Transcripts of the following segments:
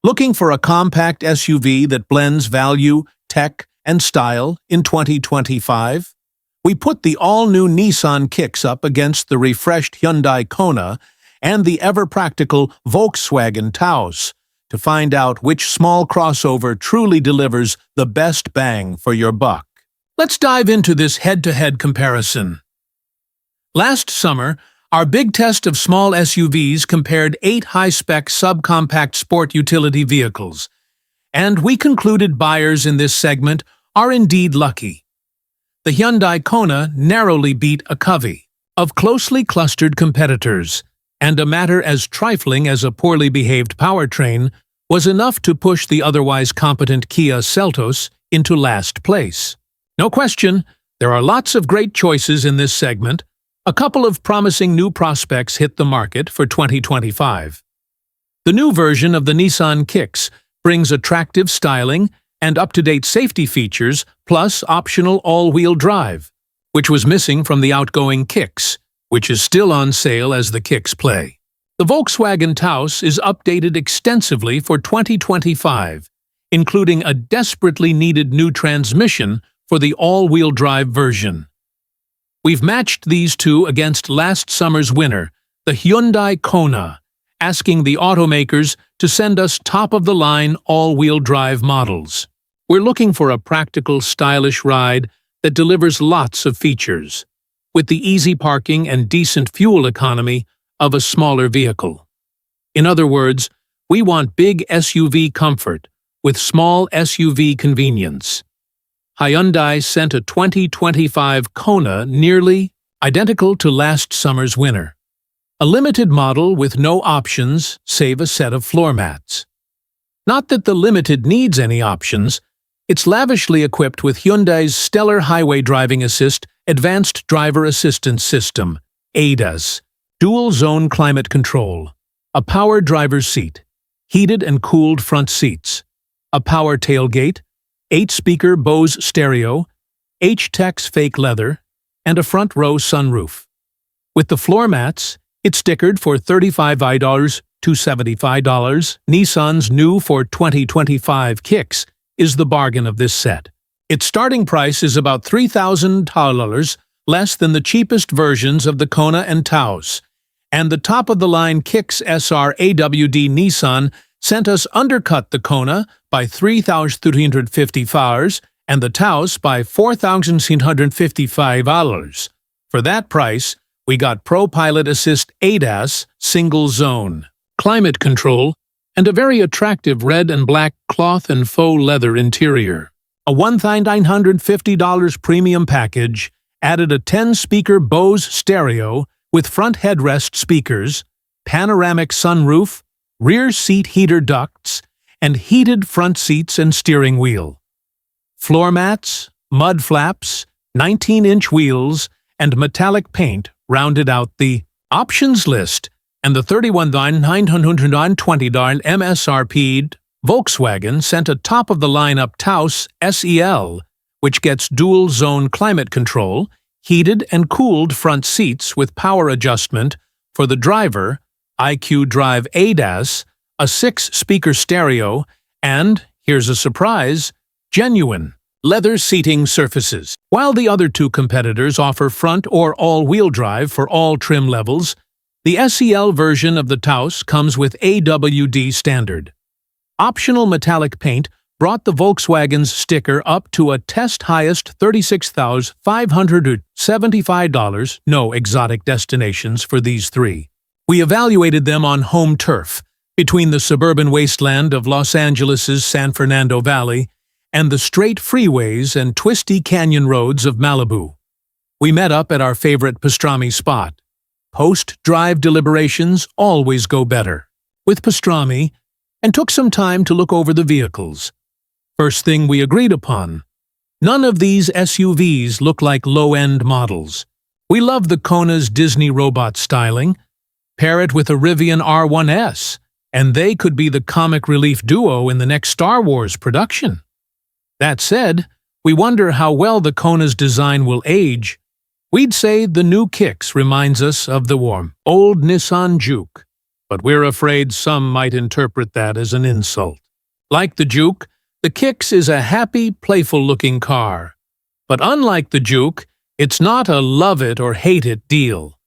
Looking for a compact SUV that blends value, tech, and style in 2025? We put the all-new Nissan Kicks up against the refreshed Hyundai Kona and the ever-practical Volkswagen Taos to find out which small crossover truly delivers the best bang for your buck. Let's dive into this head-to-head comparison. Last summer, our big test of small SUVs compared 8 high-spec subcompact sport utility vehicles, and we concluded buyers in this segment are indeed lucky. The Hyundai Kona narrowly beat a covey of closely clustered competitors, and a matter as trifling as a poorly behaved powertrain was enough to push the otherwise competent Kia Seltos into last place. No question, there are lots of great choices in this segment. A couple of promising new prospects hit the market for 2025. The new version of the Nissan Kicks brings attractive styling and up-to-date safety features plus optional all-wheel drive, which was missing from the outgoing Kicks, which is still on sale as the Kicks Play. The Volkswagen Taos is updated extensively for 2025, including a desperately needed new transmission for the all-wheel drive version. We've matched these two against last summer's winner, the Hyundai Kona, asking the automakers to send us top-of-the-line all-wheel drive models. We're looking for a practical, stylish ride that delivers lots of features, with the easy parking and decent fuel economy of a smaller vehicle. In other words, we want big SUV comfort with small SUV convenience. Hyundai sent a 2025 Kona nearly identical to last summer's winner. A limited model with no options save a set of floor mats. Not that the Limited needs any options, it's lavishly equipped with Hyundai's stellar Highway Driving Assist Advanced Driver Assistance System, ADAS, dual-zone climate control, a power driver's seat, heated and cooled front seats, a power tailgate, 8-speaker Bose stereo, H-Tex fake leather, and a front-row sunroof. With the floor mats, it's stickered for $35 to $75. Nissan's new for 2025 Kicks is the bargain of this set. Its starting price is about $3,000 less than the cheapest versions of the Kona and Taos, and the top-of-the-line Kicks SR-AWD Nissan sent us undercut the Kona by $3,350 and the Taos by $4,755. For that price, we got Pro Pilot Assist ADAS, single zone, climate control, and a very attractive red and black cloth and faux leather interior. A $1,950 premium package added a 10-speaker Bose stereo with front headrest speakers, panoramic sunroof, rear seat heater ducts, and heated front seats and steering wheel. Floor mats, mud flaps, 19-inch wheels, and metallic paint rounded out the options list, and the $31,920 MSRP'd Volkswagen sent a top-of-the-line-up Taos SEL, which gets dual-zone climate control, heated and cooled front seats with power adjustment for the driver, IQ Drive ADAS, a 6-speaker stereo, and, here's a surprise, genuine leather seating surfaces. While the other two competitors offer front or all-wheel drive for all trim levels, the SEL version of the Taos comes with AWD standard. Optional metallic paint brought the Volkswagen's sticker up to a test-highest $36,575, no exotic destinations for these three. We evaluated them on home turf, between the suburban wasteland of Los Angeles' San Fernando Valley and the straight freeways and twisty canyon roads of Malibu. We met up at our favorite pastrami spot. Post-drive deliberations always go better with pastrami, and took some time to look over the vehicles. First thing we agreed upon: none of these SUVs look like low-end models. We love the Kona's Disney robot styling. Pair it with a Rivian R1S, and they could be the comic relief duo in the next Star Wars production. That said, we wonder how well the Kona's design will age. We'd say the new Kicks reminds us of the warm, old Nissan Juke, but we're afraid some might interpret that as an insult. Like the Juke, the Kicks is a happy, playful-looking car. But unlike the Juke, it's not a love-it-or-hate-it deal.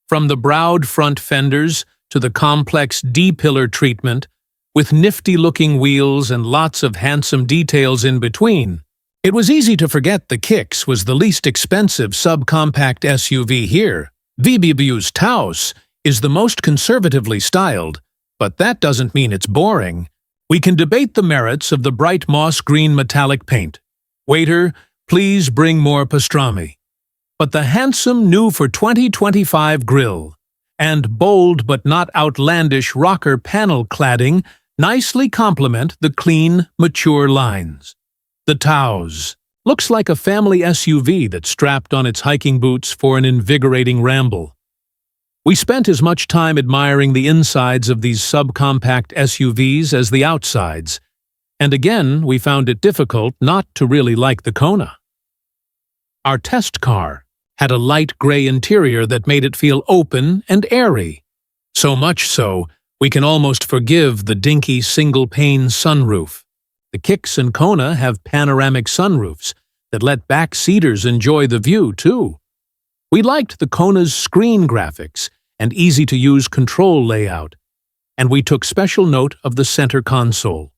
From the browed front fenders to the complex D-pillar treatment, with nifty-looking wheels and lots of handsome details in between, it was easy to forget the Kicks was the least expensive subcompact SUV here. VW's Taos is the most conservatively styled, but that doesn't mean it's boring. We can debate the merits of the bright moss green metallic paint. Waiter, please bring more pastrami. But the handsome new for 2025 grille and bold but not outlandish rocker panel cladding nicely complement the clean, mature lines. The Taos looks like a family SUV that's strapped on its hiking boots for an invigorating ramble. We spent as much time admiring the insides of these subcompact SUVs as the outsides, and again we found it difficult not to really like the Kona. Our test car had a light gray interior that made it feel open and airy. So much so, we can almost forgive the dinky single-pane sunroof. The Kicks and Kona have panoramic sunroofs that let back-seaters enjoy the view, too. We liked the Kona's screen graphics and easy-to-use control layout, and we took special note of the center console,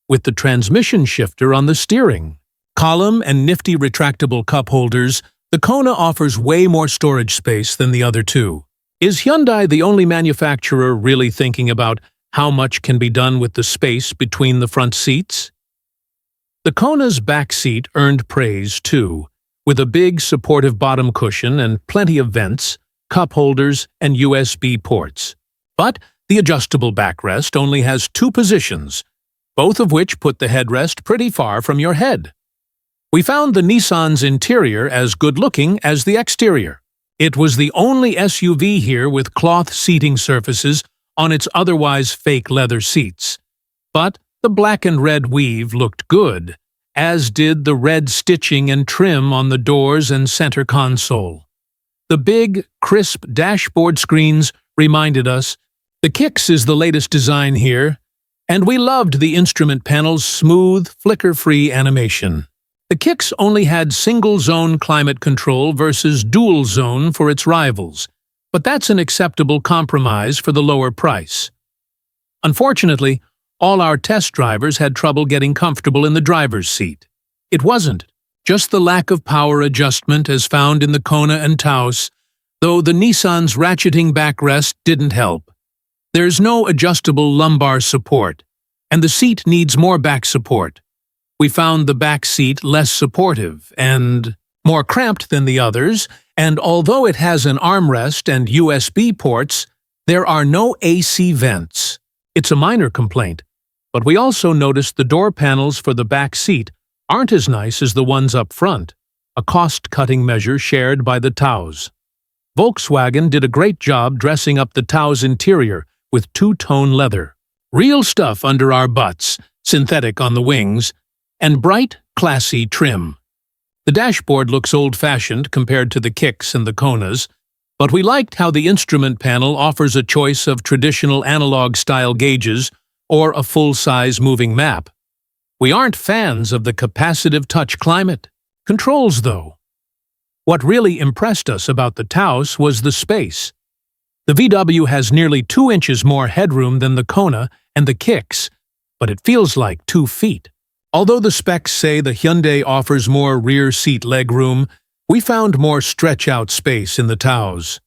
with the transmission shifter on the steering column and nifty retractable cup holders. The Kona offers way more storage space than the other two. Is Hyundai the only manufacturer really thinking about how much can be done with the space between the front seats? The Kona's back seat earned praise, too, with a big supportive bottom cushion and plenty of vents, cup holders, and USB ports. But the adjustable backrest only has 2 positions, both of which put the headrest pretty far from your head. We found the Nissan's interior as good-looking as the exterior. It was the only SUV here with cloth seating surfaces on its otherwise fake leather seats. But the black and red weave looked good, as did the red stitching and trim on the doors and center console. The big, crisp dashboard screens reminded us the Kicks is the latest design here, and we loved the instrument panel's smooth, flicker-free animation. The Kicks only had single-zone climate control versus dual-zone for its rivals, but that's an acceptable compromise for the lower price. Unfortunately, all our test drivers had trouble getting comfortable in the driver's seat. It wasn't just the lack of power adjustment as found in the Kona and Taos, though the Nissan's ratcheting backrest didn't help. There's no adjustable lumbar support, and the seat needs more back support. We found the back seat less supportive and more cramped than the others, and although it has an armrest and USB ports, there are no AC vents. It's a minor complaint, but we also noticed the door panels for the back seat aren't as nice as the ones up front, a cost-cutting measure shared by the Taos. Volkswagen did a great job dressing up the Taos interior with two-tone leather, real stuff under our butts, synthetic on the wings, and bright, classy trim. The dashboard looks old-fashioned compared to the Kicks and the Konas, but we liked how the instrument panel offers a choice of traditional analog-style gauges or a full-size moving map. We aren't fans of the capacitive touch climate controls, though. What really impressed us about the Taos was the space. The VW has nearly 2 inches more headroom than the Kona and the Kicks, but it feels like 2 feet. Although the specs say the Hyundai offers more rear seat legroom, we found more stretch-out space in the Taos.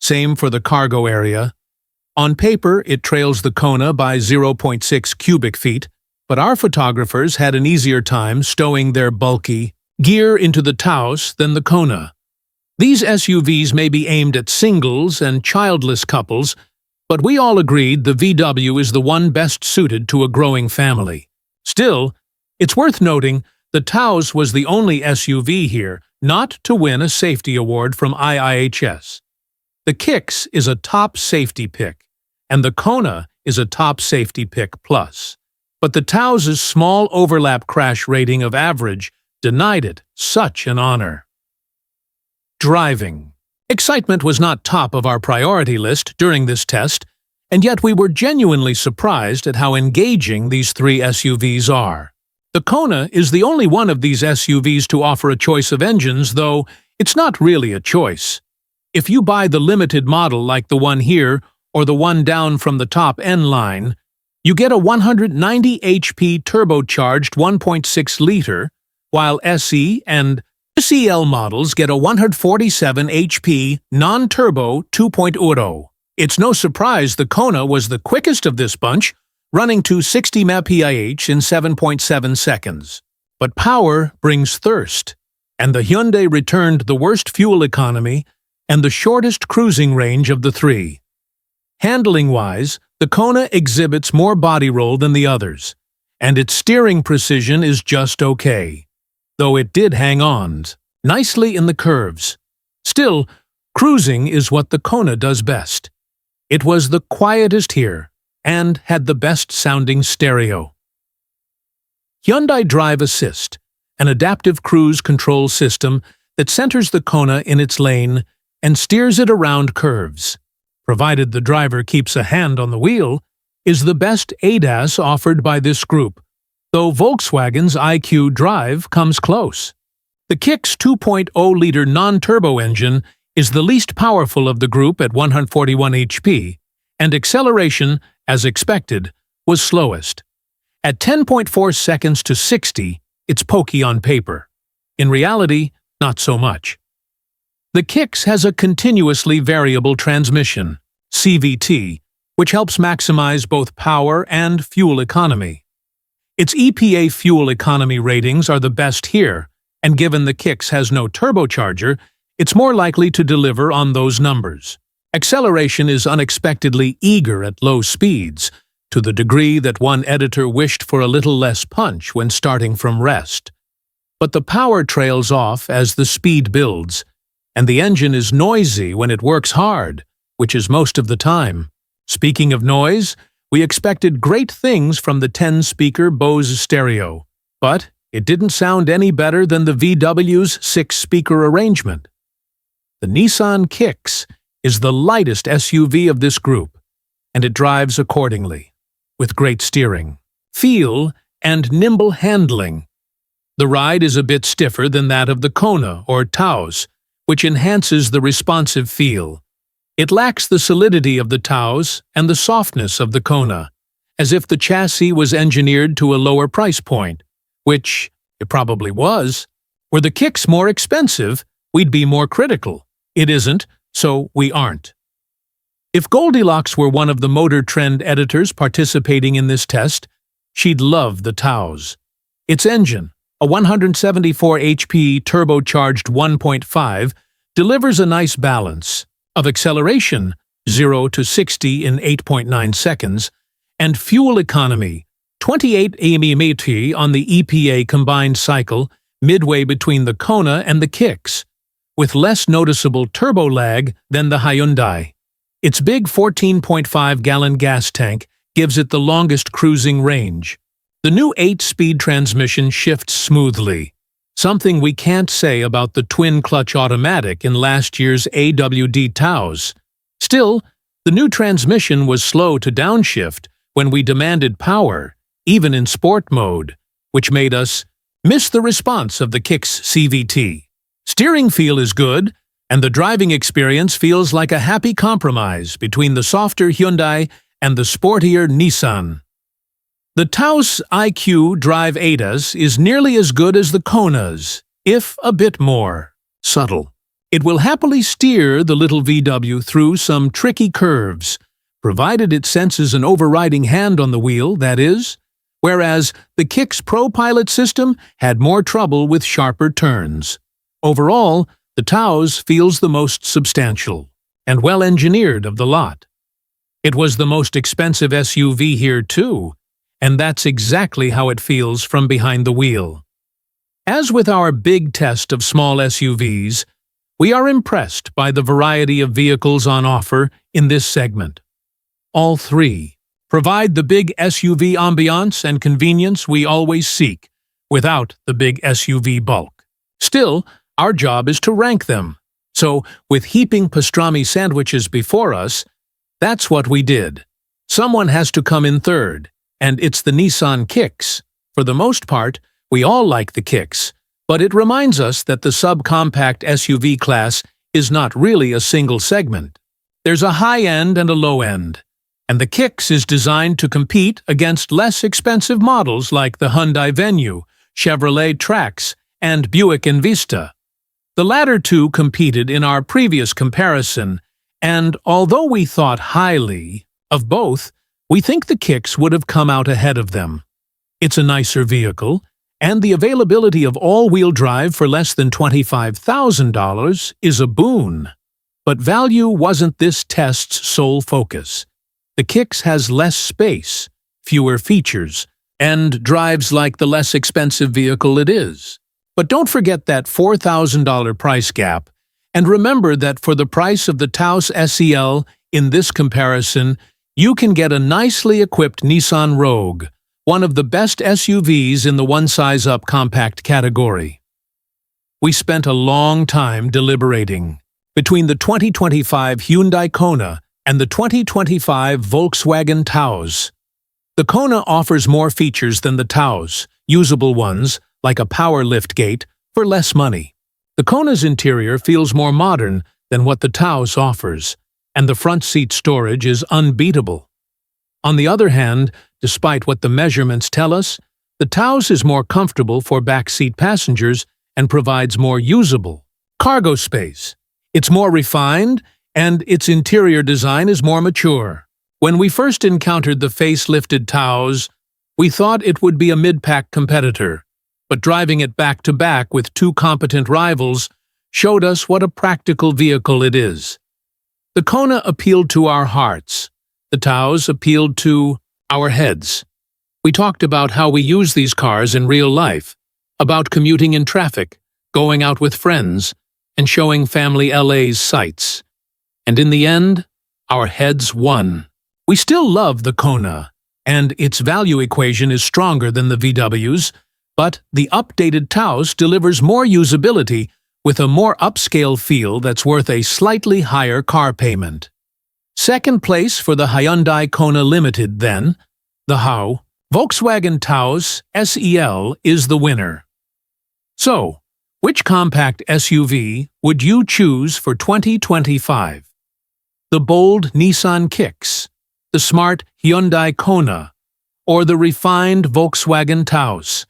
Same for the cargo area. On paper, it trails the Kona by 0.6 cubic feet, but our photographers had an easier time stowing their bulky gear into the Taos than the Kona. These SUVs may be aimed at singles and childless couples, but we all agreed the VW is the one best suited to a growing family. Still, it's worth noting the Taos was the only SUV here not to win a safety award from IIHS. The Kicks is a top safety pick, and the Kona is a top safety pick plus. But the Taos' small overlap crash rating of average denied it such an honor. Driving. Excitement was not top of our priority list during this test, And yet we were genuinely surprised at how engaging these three SUVs are. The Kona is the only one of these SUVs to offer a choice of engines, though it's not really a choice. If you buy the limited model like the one here or the one down from the top N line, you get a 190 HP turbocharged 1.6-liter, while SE and CL models get a 147 HP non-turbo 2.0. It's no surprise the Kona was the quickest of this bunch, running to 60 mph in 7.7 seconds. But power brings thirst, and the Hyundai returned the worst fuel economy and the shortest cruising range of the three. Handling-wise, the Kona exhibits more body roll than the others, and its steering precision is just okay, though it did hang on nicely in the curves. Still, cruising is what the Kona does best. It was the quietest here, and had the best-sounding stereo. Hyundai Drive Assist, an adaptive cruise control system that centers the Kona in its lane and steers it around curves, provided the driver keeps a hand on the wheel, is the best ADAS offered by this group, though Volkswagen's IQ Drive comes close. The Kicks 2.0-liter non-turbo engine is the least powerful of the group at 141 HP, and acceleration, as expected, was slowest. At 10.4 seconds to 60, it's pokey on paper. In reality, not so much. The Kicks has a continuously variable transmission, CVT, which helps maximize both power and fuel economy. Its EPA fuel economy ratings are the best here, and given the Kicks has no turbocharger, it's more likely to deliver on those numbers. Acceleration is unexpectedly eager at low speeds, to the degree that one editor wished for a little less punch when starting from rest. But the power trails off as the speed builds, and the engine is noisy when it works hard, which is most of the time. Speaking of noise, we expected great things from the 10-speaker Bose stereo, but it didn't sound any better than the VW's 6-speaker arrangement. The Nissan Kicks is the lightest SUV of this group, and it drives accordingly, with great steering, feel, and nimble handling. The ride is a bit stiffer than that of the Kona or Taos, which enhances the responsive feel. It lacks the solidity of the Taos and the softness of the Kona, as if the chassis was engineered to a lower price point, which it probably was. Were the Kicks more expensive, we'd be more critical. It isn't, so we aren't. If Goldilocks were one of the Motor Trend editors participating in this test, she'd love the Taos. Its engine, a 174 HP turbocharged 1.5, delivers a nice balance of acceleration, 0 to 60 in 8.9 seconds, and fuel economy, 28 mph on the EPA combined cycle, midway between the Kona and the Kicks, with less noticeable turbo lag than the Hyundai. Its big 14.5-gallon gas tank gives it the longest cruising range. The new 8-speed transmission shifts smoothly, something we can't say about the twin-clutch automatic in last year's AWD Taos. Still, the new transmission was slow to downshift when we demanded power, even in sport mode, which made us miss the response of the Kicks CVT. Steering feel is good, and the driving experience feels like a happy compromise between the softer Hyundai and the sportier Nissan. The Taos IQ Drive ADAS is nearly as good as the Kona's, if a bit more subtle. It will happily steer the little VW through some tricky curves, provided it senses an overriding hand on the wheel, that is, whereas the Kicks Pro Pilot system had more trouble with sharper turns. Overall, the Taos feels the most substantial and well-engineered of the lot. It was the most expensive SUV here too, and that's exactly how it feels from behind the wheel. As with our big test of small SUVs, we are impressed by the variety of vehicles on offer in this segment. All three provide the big SUV ambiance and convenience we always seek, without the big SUV bulk. Still, our job is to rank them. So, with heaping pastrami sandwiches before us, that's what we did. Someone has to come in third, and it's the Nissan Kicks. For the most part, we all like the Kicks, but it reminds us that the subcompact SUV class is not really a single segment. There's a high end and a low end, and the Kicks is designed to compete against less expensive models like the Hyundai Venue, Chevrolet Trax, and Buick Envista. The latter two competed in our previous comparison, and although we thought highly of both, we think the Kicks would have come out ahead of them. It's a nicer vehicle, and the availability of all-wheel drive for less than $25,000 is a boon. But value wasn't this test's sole focus. The Kicks has less space, fewer features, and drives like the less expensive vehicle it is. But don't forget that $4,000 price gap, and remember that for the price of the Taos SEL in this comparison, you can get a nicely equipped Nissan Rogue, one of the best SUVs in the one-size-up compact category. We spent a long time deliberating between the 2025 Hyundai Kona and the 2025 Volkswagen Taos. The Kona offers more features than the Taos, usable ones, like a power liftgate, for less money. The Kona's interior feels more modern than what the Taos offers, and the front seat storage is unbeatable. On the other hand, despite what the measurements tell us, the Taos is more comfortable for backseat passengers and provides more usable cargo space. It's more refined, and its interior design is more mature. When we first encountered the facelifted Taos, we thought it would be a mid-pack competitor, but driving it back-to-back with two competent rivals showed us what a practical vehicle it is. The Kona appealed to our hearts. The Taos appealed to our heads. We talked about how we use these cars in real life, about commuting in traffic, going out with friends, and showing family LA's sights. And in the end, our heads won. We still love the Kona, and its value equation is stronger than the VW's, but the updated Taos delivers more usability with a more upscale feel that's worth a slightly higher car payment. Second place for the Hyundai Kona Limited, then, the Volkswagen Taos SEL is the winner. So, which compact SUV would you choose for 2025? The bold Nissan Kicks, the smart Hyundai Kona, or the refined Volkswagen Taos?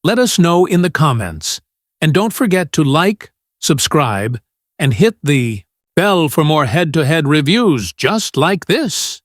Let us know in the comments, and don't forget to like, subscribe, and hit the bell for more head-to-head reviews just like this.